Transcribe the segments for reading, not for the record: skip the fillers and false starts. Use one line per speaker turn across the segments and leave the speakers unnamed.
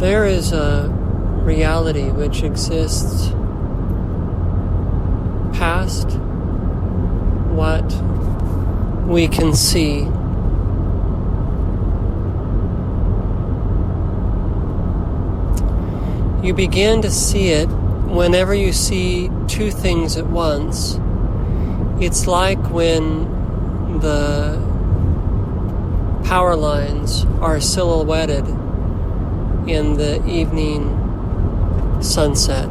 There is a reality which exists past what we can see. You begin to see it whenever you see two things at once. It's like when the power lines are silhouetted in the evening sunset.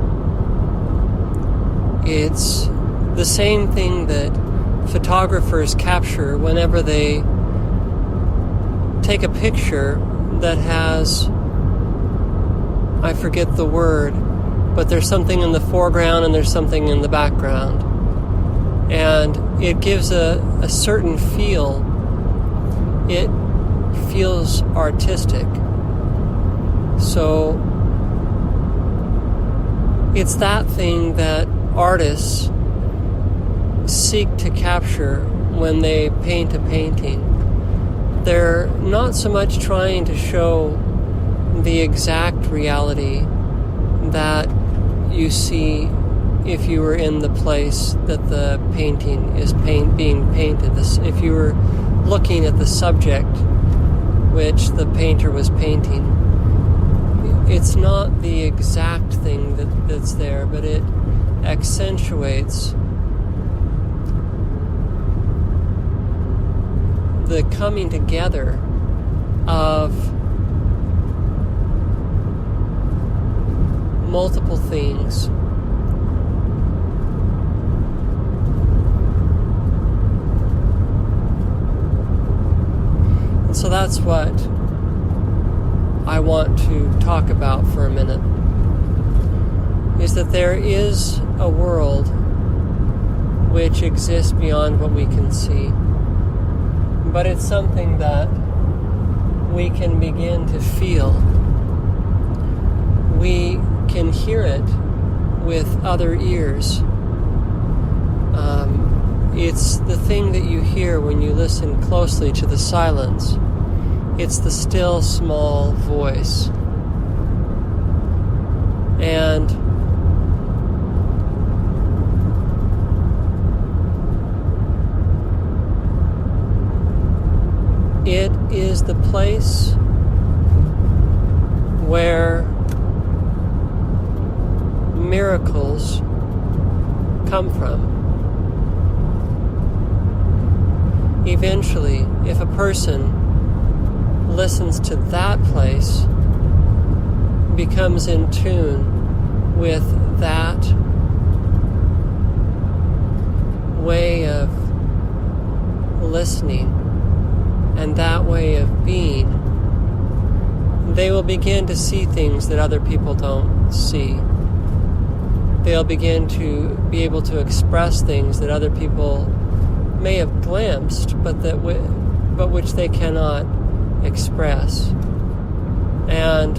It's the same thing that photographers capture whenever they take a picture that has, I forget the word, but there's something in the foreground and there's something in the background. And it gives a certain feel. It feels artistic. So it's that thing that artists seek to capture when they paint a painting. They're not so much trying to show the exact reality that you see if you were in the place that the painting is being painted. If you were looking at the subject which the painter was painting, it's not the exact thing that's there, but it accentuates the coming together of multiple things. And so that's what I want to talk about for a minute, is that there is a world which exists beyond what we can see. But it's something that we can begin to feel. We can hear it with other ears. It's the thing that you hear when you listen closely to the silence. It's the still, small voice. And it is the place where miracles come from. Eventually, if a person listens to that place, becomes in tune with that way of listening and that way of being, they will begin to see things that other people don't see. They'll begin to be able to express things that other people may have glimpsed, but which they cannot express. And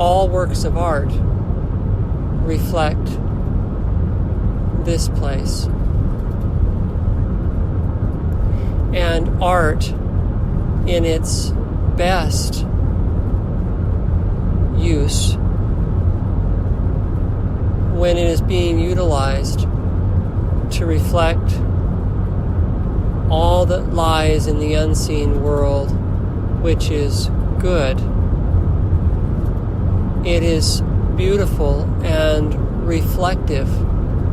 all works of art reflect this place. And art, in its best use, when it is being utilized to reflect all that lies in the unseen world, which is good, it is beautiful and reflective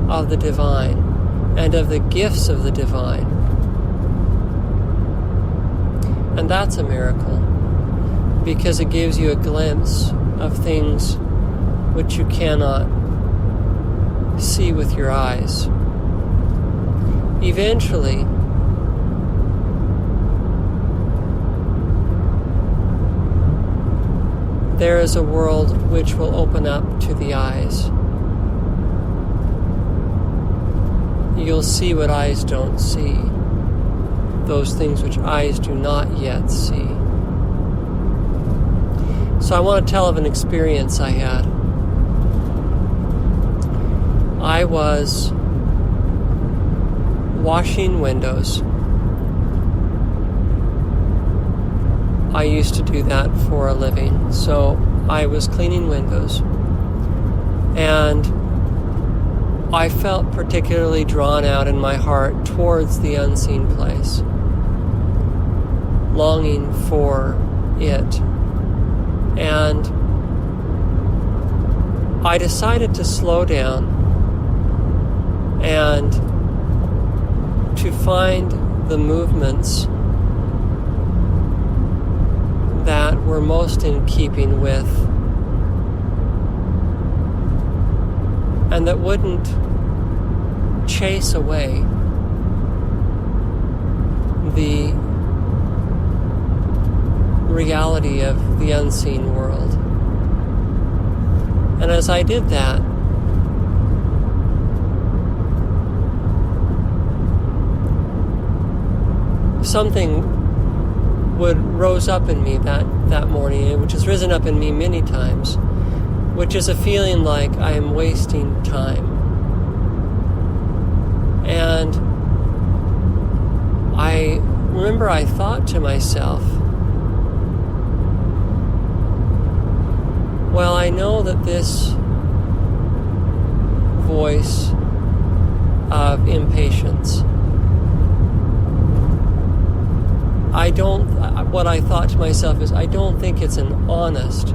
of the divine and of the gifts of the divine. And that's a miracle, because it gives you a glimpse of things which you cannot see with your eyes. Eventually, there is a world which will open up to the eyes. You'll see what eyes don't see, those things which eyes do not yet see. So I want to tell of an experience I had. I was washing windows. I used to do that for a living. So I was cleaning windows, and I felt particularly drawn out in my heart towards the unseen place, longing for it. And I decided to slow down and to find the movements that were most in keeping with, and that wouldn't chase away the reality of the unseen world. And as I did that, something rose up in me that morning, which has risen up in me many times, which is a feeling like I am wasting time. And I remember I thought to myself, well, I know that this voice of impatience, what I thought to myself is, I don't think it's an honest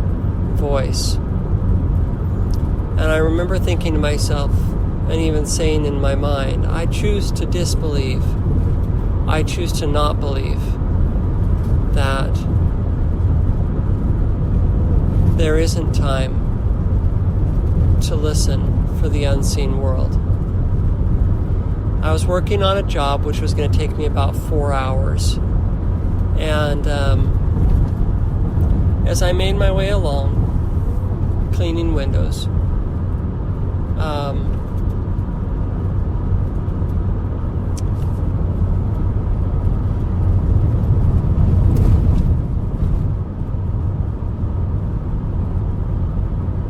voice. And I remember thinking to myself, and even saying in my mind, I choose to disbelieve. I choose to not believe that there isn't time to listen for the unseen world. I was working on a job which was going to take me about 4 hours. And as I made my way along, cleaning windows,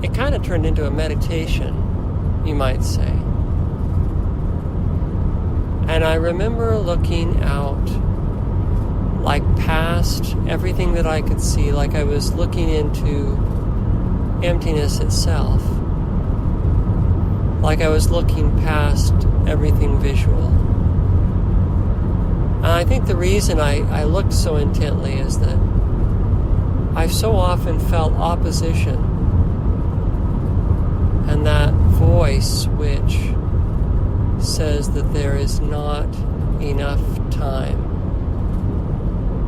it kind of turned into a meditation, you might say. And I remember looking out, like past everything that I could see, like I was looking into emptiness itself, like I was looking past everything visual. And I think the reason I looked so intently is that I've so often felt opposition, and that voice which says that there is not enough time,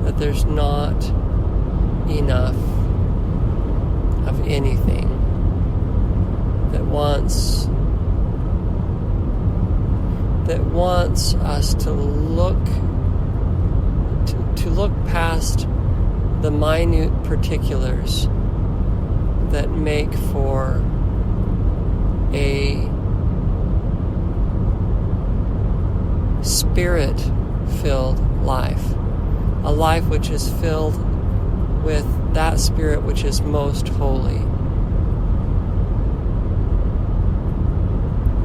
that there's not enough of anything, that wants us to look past the minute particulars that make for a spirit-filled life. A life which is filled with that spirit which is most holy.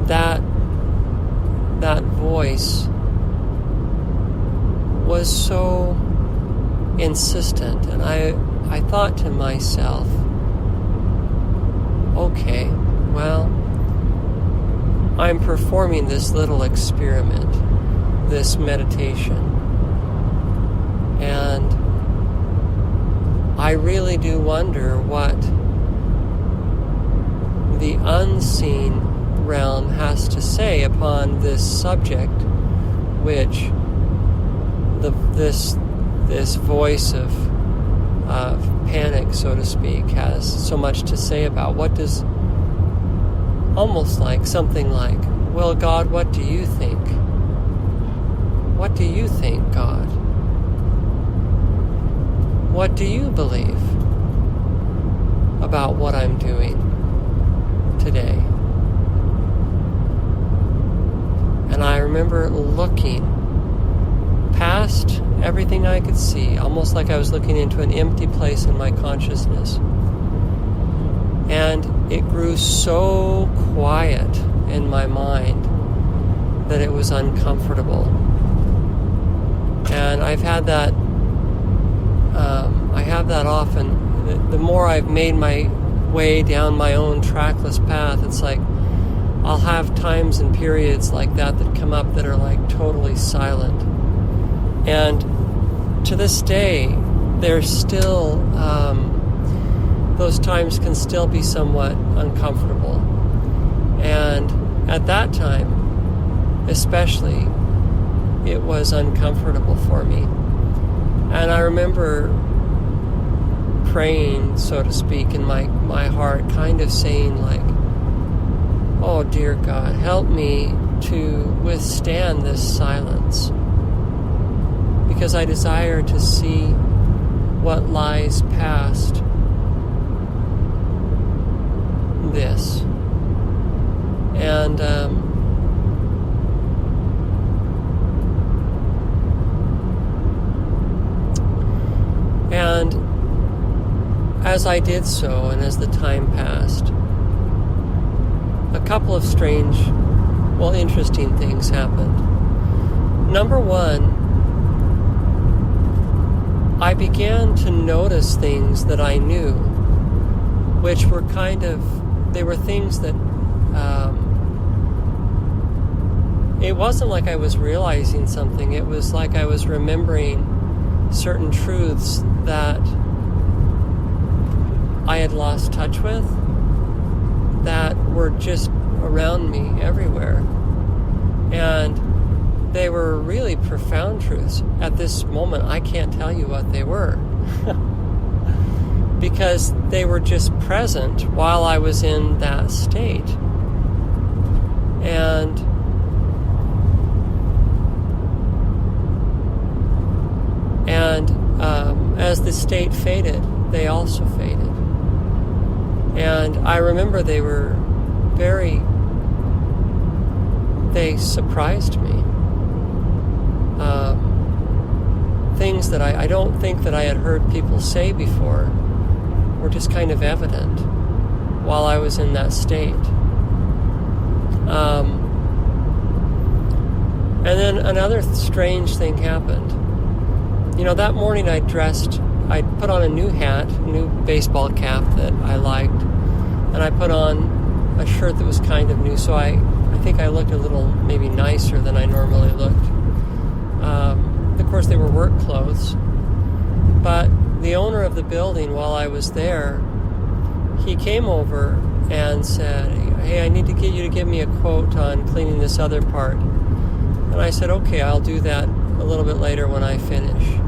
That voice was so insistent, and I thought to myself, okay, well, I'm performing this little experiment, this meditation. And I really do wonder what the unseen realm has to say upon this subject, which this voice of panic, so to speak, has so much to say about. What does, almost like something like, well, God, what do you think? What do you think, God? What do you believe about what I'm doing today? And I remember looking past everything I could see, almost like I was looking into an empty place in my consciousness. And it grew so quiet in my mind that it was uncomfortable. And I've had that I have that often. the more I've made my way down my own trackless path, it's like I'll have times and periods like that come up that are like totally silent. And to this day, there's still, those times can still be somewhat uncomfortable. And at that time, especially, it was uncomfortable for me. And I remember praying, so to speak, in my heart, kind of saying like, oh dear God, help me to withstand this silence, because I desire to see what lies past this. And as I did so, and as the time passed, a couple of strange, interesting things happened. Number one, I began to notice things that I knew, which were they were things that, it wasn't like I was realizing something, it was like I was remembering certain truths that I had lost touch with, that were just around me everywhere. And they were really profound truths. At this moment, I can't tell you what they were. Because they were just present while I was in that state. And as the state faded, they also faded. And I remember they surprised me. Things that I don't think that I had heard people say before were just kind of evident while I was in that state. And then another strange thing happened. That morning I put on a new hat, a new baseball cap that I liked, and I put on a shirt that was kind of new, so I think I looked a little maybe nicer than I normally looked. Of course, they were work clothes, but the owner of the building, while I was there, he came over and said, hey, I need to get you to give me a quote on cleaning this other part. And I said, okay, I'll do that a little bit later when I finish.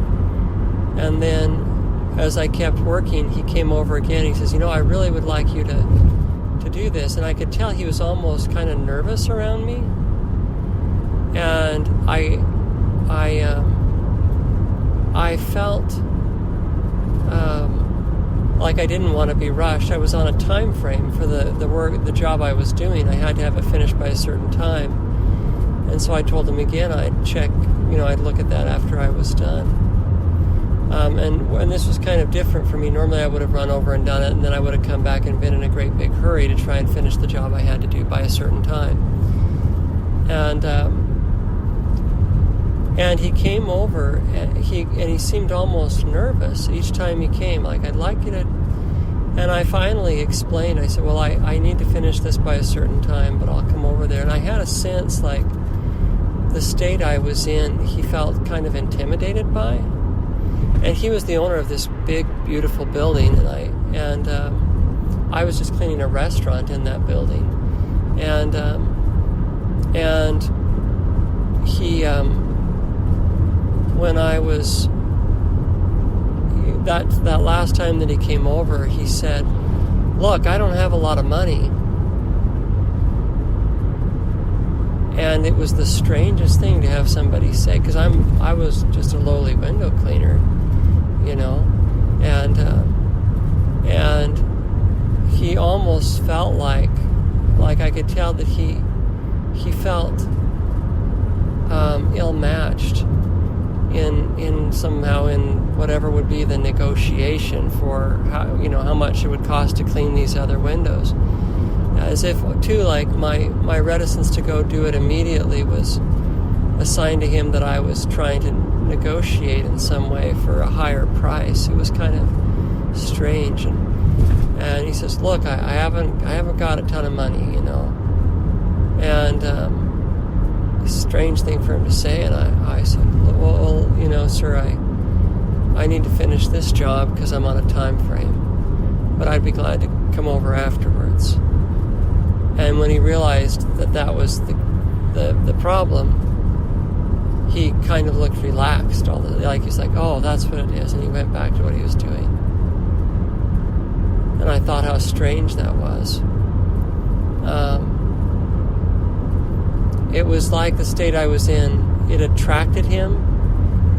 And then as I kept working, he came over again. He says, I really would like you to do this. And I could tell he was almost kind of nervous around me. And I felt like I didn't want to be rushed. I was on a time frame for the job I was doing. I had to have it finished by a certain time. And so I told him again I'd check, I'd look at that after I was done. And this was kind of different for me. Normally I would have run over and done it, and then I would have come back and been in a great big hurry to try and finish the job I had to do by a certain time. And he came over, and he seemed almost nervous each time he came, like, I'd like you to... And I finally explained, I said, well, I need to finish this by a certain time, but I'll come over there. And I had a sense, like, the state I was in, he felt kind of intimidated by. And he was the owner of this big, beautiful building, and I was just cleaning a restaurant in that building. And he... when I was, that last time that he came over, he said, look, I don't have a lot of money. And it was the strangest thing to have somebody say, because I was just a lowly window cleaner, and he almost felt like I could tell that he felt ill-matched in somehow in whatever would be the negotiation for how much it would cost to clean these other windows. As if too, like my reticence to go do it immediately was a sign to him that I was trying to negotiate in some way for a higher price. It was kind of strange. strange. And he says, look, I haven't got a ton of money, And a strange thing for him to say. And I said, well, sir, I need to finish this job because I'm on a time frame. But I'd be glad to come over afterwards. And when he realized that was the problem, he kind of looked relaxed. He's like, oh, that's what it is. And he went back to what he was doing. And I thought how strange that was. It was like the state I was in. It attracted him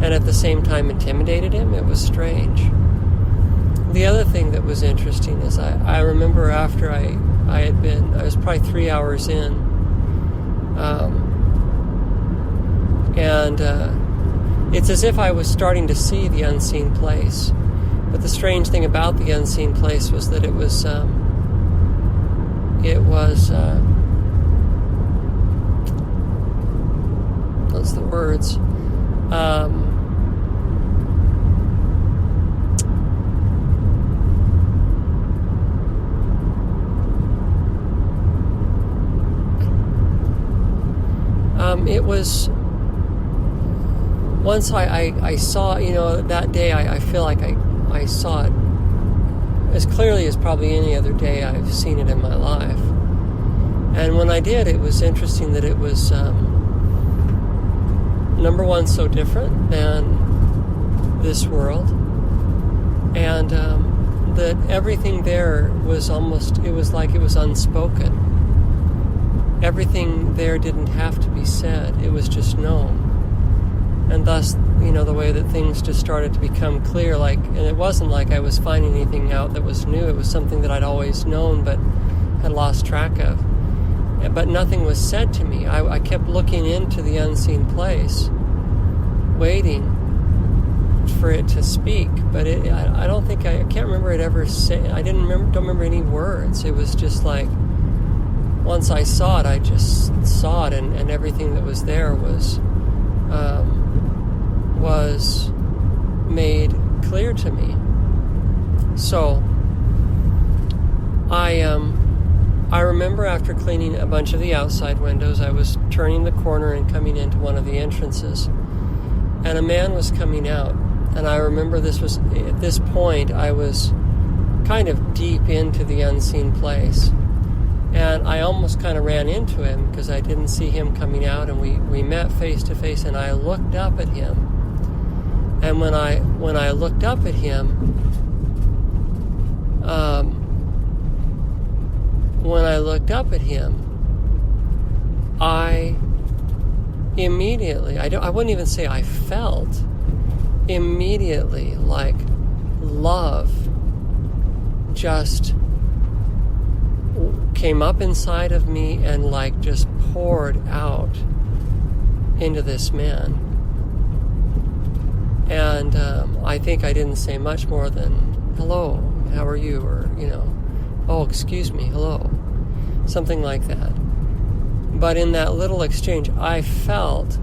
and at the same time intimidated him. It was strange. The other thing that was interesting is I remember after I was probably 3 hours in, and it's as if I was starting to see the unseen place. But the strange thing about the unseen place was that it was what's the words? It was, once I saw, that day, I feel like I saw it as clearly as probably any other day I've seen it in my life. And when I did, it was interesting that it was, number one, so different than this world. And that everything there was it was like it was unspoken. Everything there didn't have to be said. It was just known. And thus, the way that things just started to become clear, and it wasn't like I was finding anything out that was new. It was something that I'd always known but had lost track of. But nothing was said to me. I kept looking into the unseen place, waiting for it to speak. But I don't think, I can't remember it ever saying, don't remember any words. It was just like, once I saw it, I just saw it, and everything that was there was made clear to me. So I remember after cleaning a bunch of the outside windows, I was turning the corner and coming into one of the entrances, and a man was coming out. And I remember at this point I was kind of deep into the unseen place. And I almost kind of ran into him because I didn't see him coming out, and we met face to face, and I looked up at him. And when I looked up at him, I immediately, I wouldn't even say I felt, immediately, like love just came up inside of me and just poured out into this man. And I think I didn't say much more than, hello, how are you? Or, oh, excuse me, hello. Something like that. But in that little exchange, I felt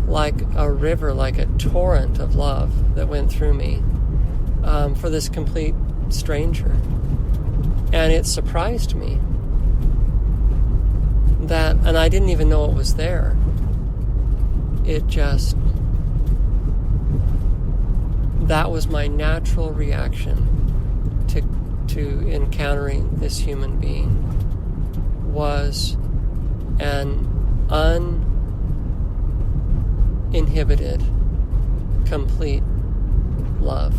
like a river, like a torrent of love that went through me for this complete stranger. And it surprised me and I didn't even know it was there. That was my natural reaction to encountering this human being, was an uninhibited, complete love.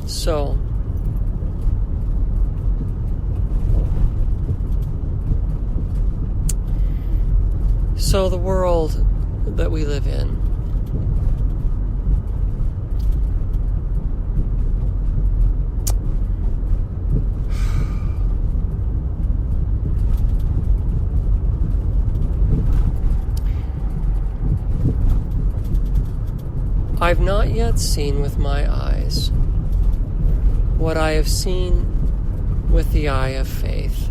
So the world that we live in, I've not yet seen with my eyes what I have seen with the eye of faith.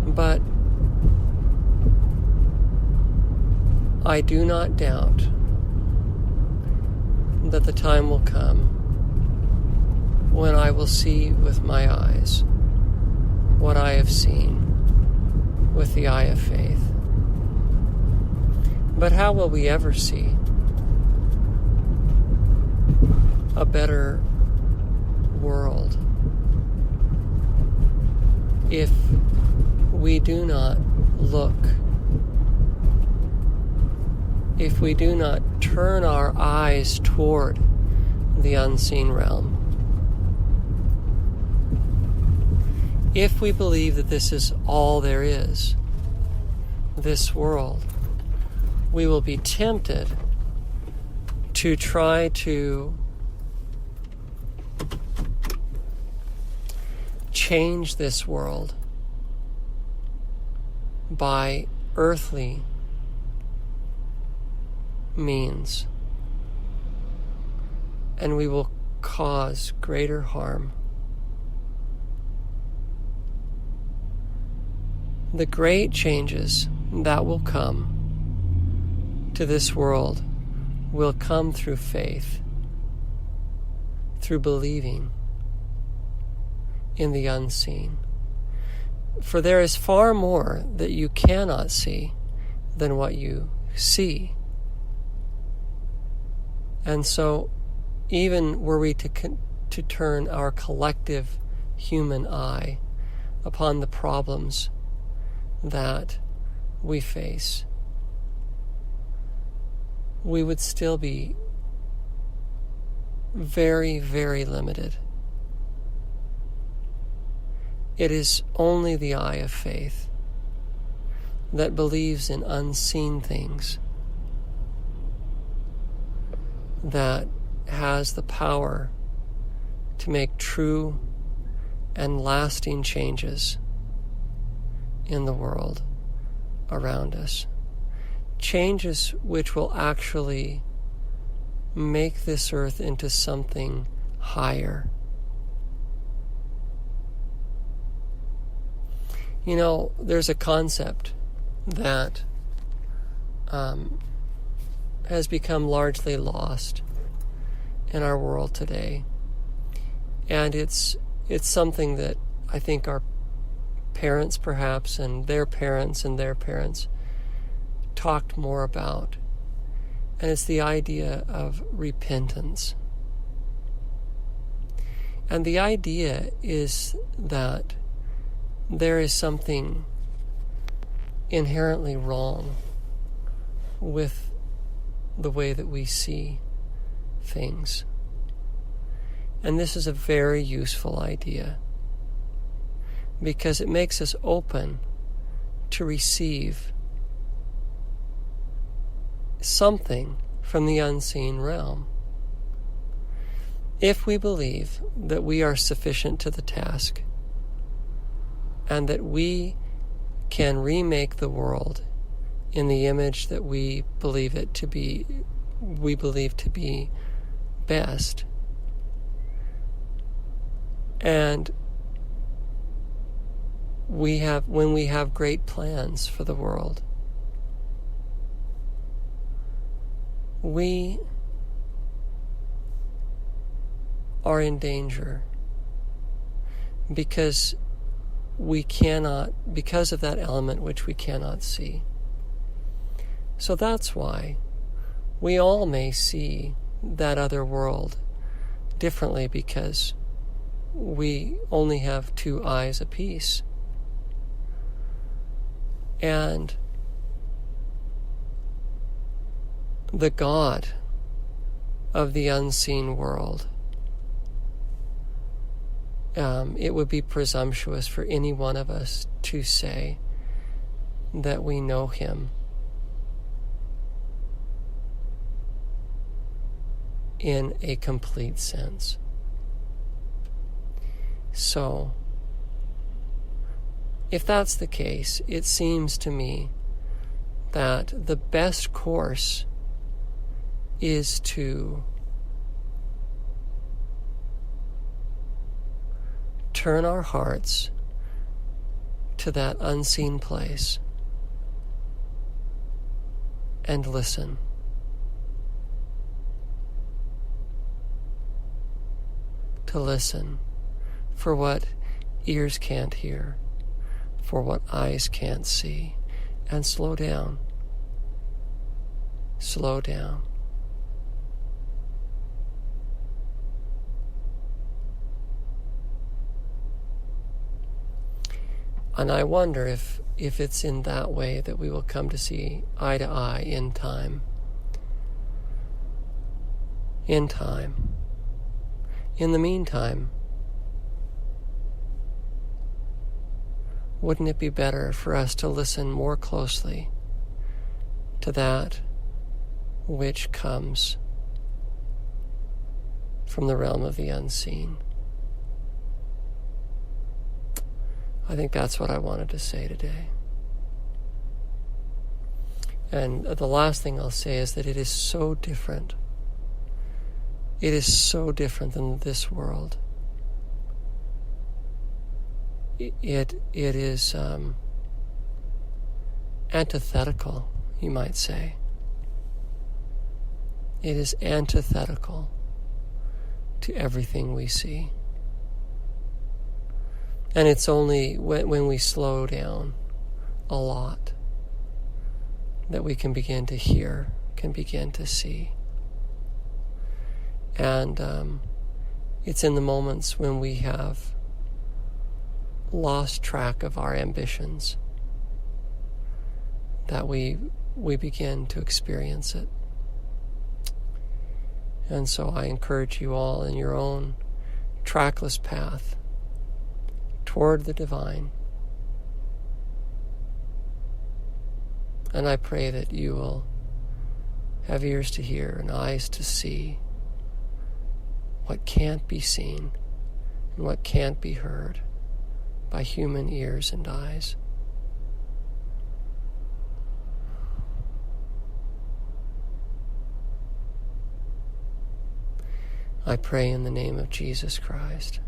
But I do not doubt that the time will come when I will see with my eyes what I have seen with the eye of faith. But how will we ever see a better world if we do not look, if we do not turn our eyes toward the unseen realm? If we believe that this is all there is, this world, we will be tempted to try to change this world by earthly means, and we will cause greater harm. The great changes that will come to this world will come through faith, through believing in the unseen. For there is far more that you cannot see than what you see. And so, even were we to turn our collective human eye upon the problems that we face, we would still be very, very limited. It is only the eye of faith that believes in unseen things that has the power to make true and lasting changes in the world around us. Changes which will actually make this earth into something higher. You know, there's a concept that has become largely lost in our world today. And it's something that I think our parents perhaps and their parents talked more about. And it's the idea of repentance. And the idea is that there is something inherently wrong with the way that we see things. And this is a very useful idea because it makes us open to receive something from the unseen realm. If we believe that we are sufficient to the task and that we can remake the world in the image that we believe to be best, and when we have great plans for the world, we are in danger because of that element which we cannot see. So that's why we all may see that other world differently, because we only have two eyes apiece. And the God of the unseen world, it would be presumptuous for any one of us to say that we know him in a complete sense. So, if that's the case, it seems to me that the best course is to turn our hearts to that unseen place and listen. to listen for what ears can't hear, for what eyes can't see, and slow down. Slow down. And I wonder if it's in that way that we will come to see eye to eye in time. In time. In the meantime, wouldn't it be better for us to listen more closely to that which comes from the realm of the unseen? I think that's what I wanted to say today. And the last thing I'll say is that it is so different. It is so different than this world. It is antithetical, you might say. It is antithetical to everything we see. And it's only when we slow down a lot that we can begin to hear, can begin to see. And it's in the moments when we have lost track of our ambitions that we begin to experience it. And so I encourage you all in your own trackless path toward the divine. And I pray that you will have ears to hear and eyes to see what can't be seen and what can't be heard by human ears and eyes. I pray in the name of Jesus Christ.